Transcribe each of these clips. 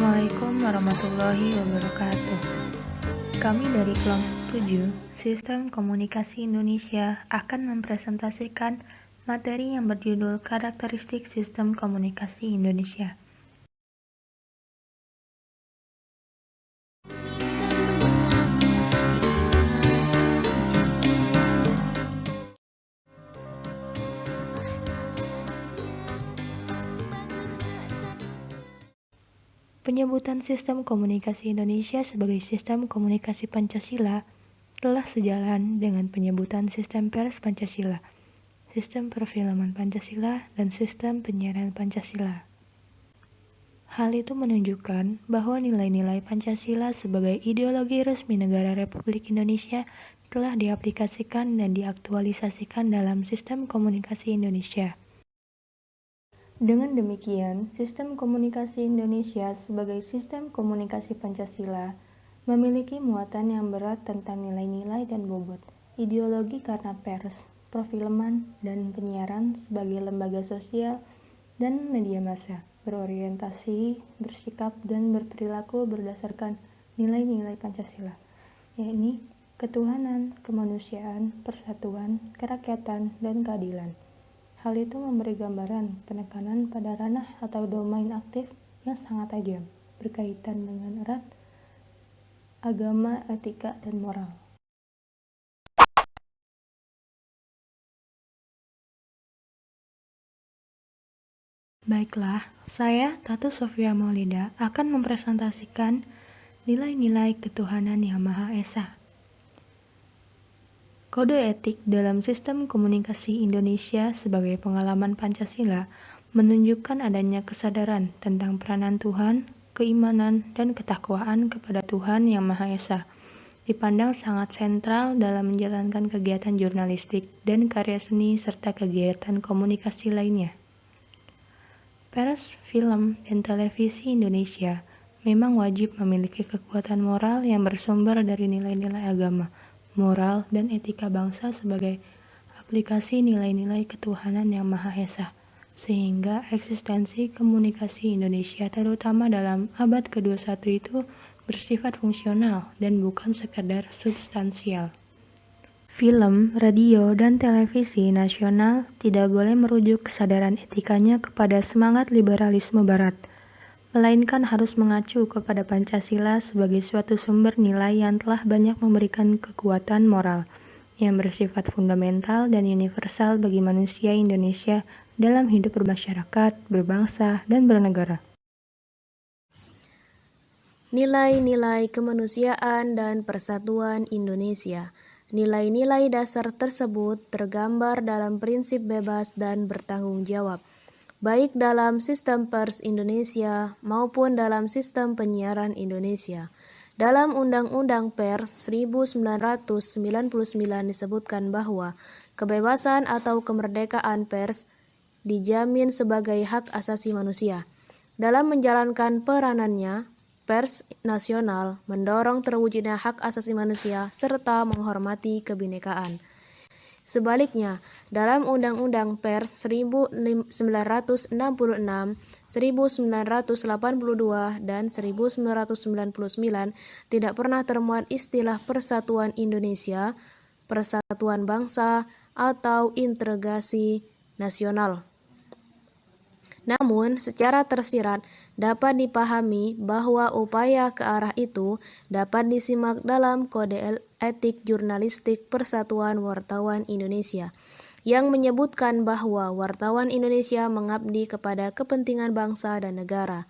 Assalamualaikum warahmatullahi wabarakatuh. Kami dari kelompok 7, Sistem Komunikasi Indonesia akan mempresentasikan materi yang berjudul Karakteristik Sistem Komunikasi Indonesia. Penyebutan Sistem Komunikasi Indonesia sebagai Sistem Komunikasi Pancasila telah sejalan dengan penyebutan Sistem Pers Pancasila, Sistem Perfilman Pancasila, dan Sistem Penyiaran Pancasila. Hal itu menunjukkan bahwa nilai-nilai Pancasila sebagai ideologi resmi Negara Republik Indonesia telah diaplikasikan dan diaktualisasikan dalam Sistem Komunikasi Indonesia. Dengan demikian, Sistem Komunikasi Indonesia sebagai Sistem Komunikasi Pancasila memiliki muatan yang berat tentang nilai-nilai dan bobot ideologi karena pers, perfilman, dan penyiaran sebagai lembaga sosial dan media massa berorientasi, bersikap, dan berperilaku berdasarkan nilai-nilai Pancasila, yakni ketuhanan, kemanusiaan, persatuan, kerakyatan, dan keadilan. Hal itu memberi gambaran penekanan pada ranah atau domain aktif yang sangat tajam, berkaitan dengan erat agama, etika, dan moral. Baiklah, saya, Tatu Sofia Maulida, akan mempresentasikan nilai-nilai ketuhanan Yang Maha Esa. Kode etik dalam Sistem Komunikasi Indonesia sebagai pengalaman Pancasila menunjukkan adanya kesadaran tentang peranan Tuhan, keimanan, dan ketakwaan kepada Tuhan Yang Maha Esa. Dipandang sangat sentral dalam menjalankan kegiatan jurnalistik dan karya seni serta kegiatan komunikasi lainnya. Pers, film, dan televisi Indonesia memang wajib memiliki kekuatan moral yang bersumber dari nilai-nilai agama, moral, dan etika bangsa sebagai aplikasi nilai-nilai ketuhanan Yang Maha Esa, sehingga eksistensi komunikasi Indonesia terutama dalam abad ke-21 itu bersifat fungsional dan bukan sekedar substansial. Film, radio, dan televisi nasional tidak boleh merujuk kesadaran etikanya kepada semangat liberalisme Barat, melainkan harus mengacu kepada Pancasila sebagai suatu sumber nilai yang telah banyak memberikan kekuatan moral yang bersifat fundamental dan universal bagi manusia Indonesia dalam hidup bermasyarakat, berbangsa, dan bernegara. Nilai-nilai kemanusiaan dan persatuan Indonesia. Nilai-nilai dasar tersebut tergambar dalam prinsip bebas dan bertanggung jawab, baik dalam sistem pers Indonesia maupun dalam sistem penyiaran Indonesia. Dalam Undang-Undang Pers 1999 disebutkan bahwa kebebasan atau kemerdekaan pers dijamin sebagai hak asasi manusia. Dalam menjalankan peranannya, pers nasional mendorong terwujudnya hak asasi manusia serta menghormati kebinekaan. Sebaliknya, dalam Undang-Undang Pers 1966, 1982, dan 1999 tidak pernah termuat istilah persatuan Indonesia, persatuan bangsa, atau integrasi nasional. Namun, secara tersirat dapat dipahami bahwa upaya ke arah itu dapat disimak dalam Kode Etik Jurnalistik Persatuan Wartawan Indonesia yang menyebutkan bahwa wartawan Indonesia mengabdi kepada kepentingan bangsa dan negara.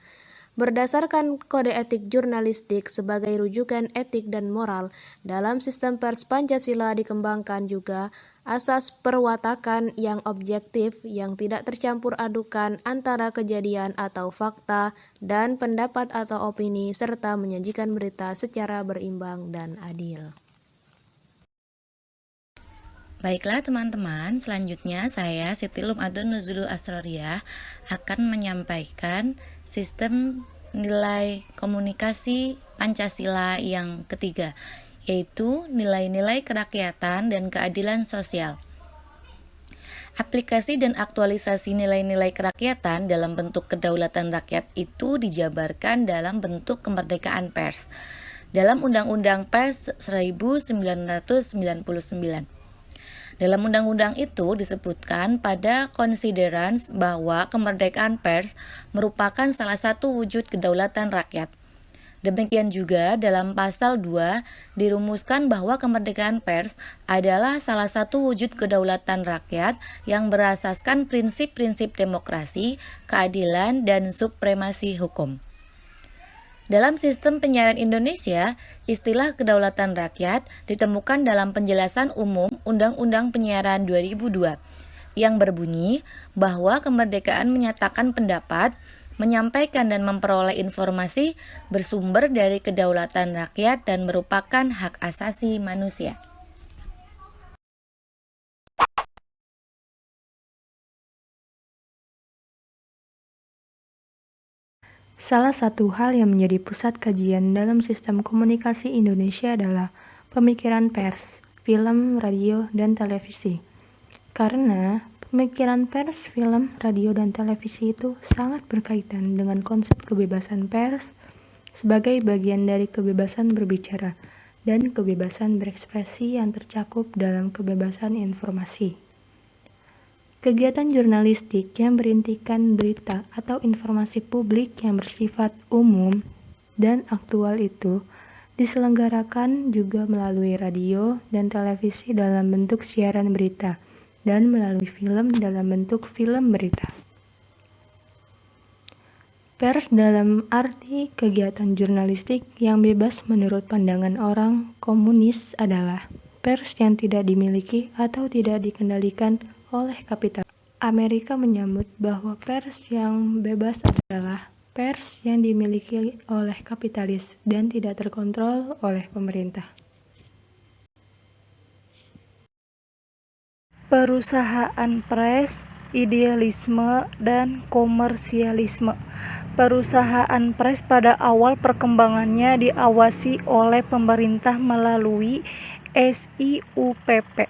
Berdasarkan kode etik jurnalistik sebagai rujukan etik dan moral, dalam sistem pers Pancasila dikembangkan juga asas perwatakan yang objektif yang tidak tercampur adukan antara kejadian atau fakta dan pendapat atau opini serta menyajikan berita secara berimbang dan adil. Baiklah teman-teman, selanjutnya saya Siti Lumadun Nuzulul Asroriyah akan menyampaikan sistem nilai komunikasi Pancasila yang ketiga, yaitu nilai-nilai kerakyatan dan keadilan sosial. Aplikasi dan aktualisasi nilai-nilai kerakyatan dalam bentuk kedaulatan rakyat itu dijabarkan dalam bentuk kemerdekaan pers dalam Undang-Undang Pers 1999. Dalam undang-undang itu disebutkan pada konsideran bahwa kemerdekaan pers merupakan salah satu wujud kedaulatan rakyat. Demikian juga dalam pasal 2 dirumuskan bahwa kemerdekaan pers adalah salah satu wujud kedaulatan rakyat yang berasaskan prinsip-prinsip demokrasi, keadilan, dan supremasi hukum. Dalam sistem penyiaran Indonesia, istilah kedaulatan rakyat ditemukan dalam penjelasan umum Undang-Undang Penyiaran 2002 yang berbunyi bahwa kemerdekaan menyatakan pendapat, menyampaikan dan memperoleh informasi bersumber dari kedaulatan rakyat dan merupakan hak asasi manusia. Salah satu hal yang menjadi pusat kajian dalam sistem komunikasi Indonesia adalah pemikiran pers, film, radio, dan televisi. Karena pemikiran pers, film, radio, dan televisi itu sangat berkaitan dengan konsep kebebasan pers sebagai bagian dari kebebasan berbicara dan kebebasan berekspresi yang tercakup dalam kebebasan informasi. Kegiatan jurnalistik yang berintikan berita atau informasi publik yang bersifat umum dan aktual itu diselenggarakan juga melalui radio dan televisi dalam bentuk siaran berita dan melalui film dalam bentuk film berita. Pers dalam arti kegiatan jurnalistik yang bebas menurut pandangan orang komunis adalah pers yang tidak dimiliki atau tidak dikendalikan oleh kapital. Amerika menyambut bahwa pers yang bebas adalah pers yang dimiliki oleh kapitalis dan tidak terkontrol oleh pemerintah. Perusahaan pres, idealisme, dan komersialisme. Perusahaan pres pada awal perkembangannya diawasi oleh pemerintah melalui SIUPP.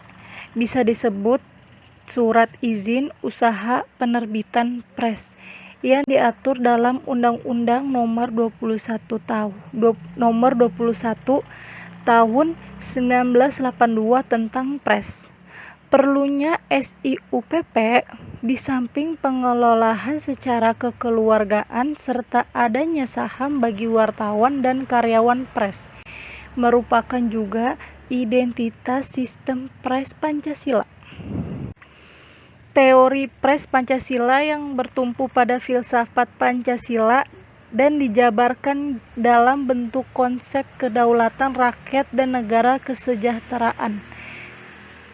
Bisa disebut Surat Izin Usaha Penerbitan Pres yang diatur dalam Undang-Undang Nomor 21 Tahun 1982 tentang Pres. Perlunya SIUPP di samping pengelolaan secara kekeluargaan serta adanya saham bagi wartawan dan karyawan pres merupakan juga identitas sistem pres Pancasila. Teori pres Pancasila yang bertumpu pada filsafat Pancasila dan dijabarkan dalam bentuk konsep kedaulatan rakyat dan negara kesejahteraan.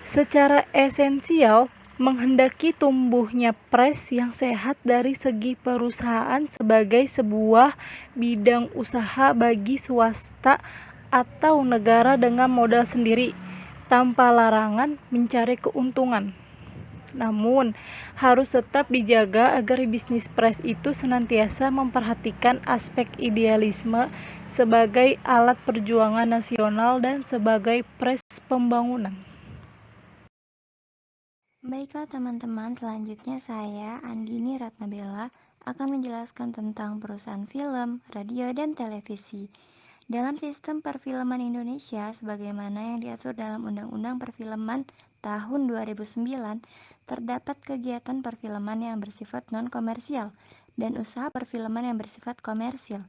Secara esensial, menghendaki tumbuhnya pres yang sehat dari segi perusahaan sebagai sebuah bidang usaha bagi swasta atau negara dengan modal sendiri, tanpa larangan mencari keuntungan. Namun, harus tetap dijaga agar bisnis pres itu senantiasa memperhatikan aspek idealisme sebagai alat perjuangan nasional dan sebagai pres pembangunan. Baiklah teman-teman, selanjutnya saya, Andini Ratnabella, akan menjelaskan tentang perusahaan film, radio, dan televisi. Dalam sistem perfilman Indonesia, sebagaimana yang diatur dalam Undang-Undang Perfilman tahun 2009, terdapat kegiatan perfilman yang bersifat non-komersial dan usaha perfilman yang bersifat komersil,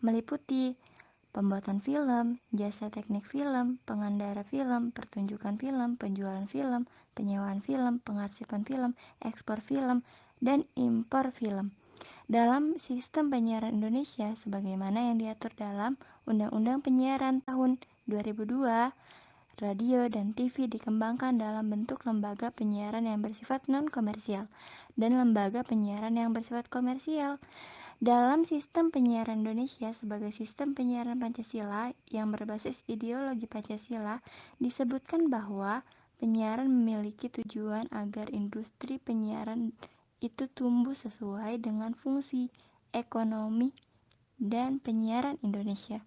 meliputi pembuatan film, jasa teknik film, pengendara film, pertunjukan film, penjualan film, penyewaan film, pengarsipan film, ekspor film, dan impor film. Dalam sistem penyiaran Indonesia sebagaimana yang diatur dalam Undang-Undang Penyiaran tahun 2002, radio dan TV dikembangkan dalam bentuk lembaga penyiaran yang bersifat non-komersial dan lembaga penyiaran yang bersifat komersial. Dalam sistem penyiaran Indonesia sebagai sistem penyiaran Pancasila yang berbasis ideologi Pancasila, disebutkan bahwa penyiaran memiliki tujuan agar industri penyiaran itu tumbuh sesuai dengan fungsi ekonomi dan penyiaran Indonesia.